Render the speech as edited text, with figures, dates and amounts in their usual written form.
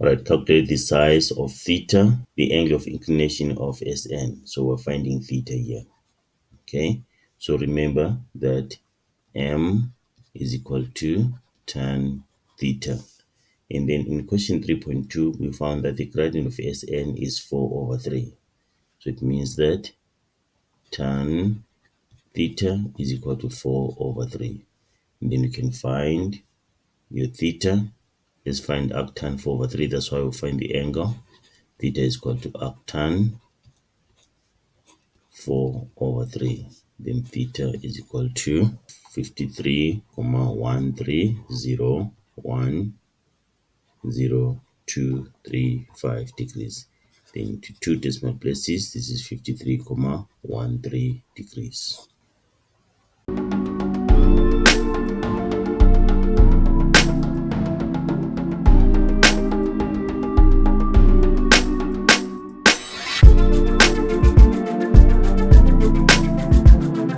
Alright, calculate the size of theta, the angle of inclination of Sn. So we're finding theta here. Okay, so remember that m is equal to tan theta. And then in question 3.2, we found that the gradient of Sn is 4/3. So it means that tan theta is equal to 4/3. And then you can find your theta. Let's find arctan 4/3. That's why we'll find the angle. Theta is equal to arctan 4/3. Then theta is equal to 53,130,10235 degrees. Then to 2 decimal places, this is 53,13 degrees.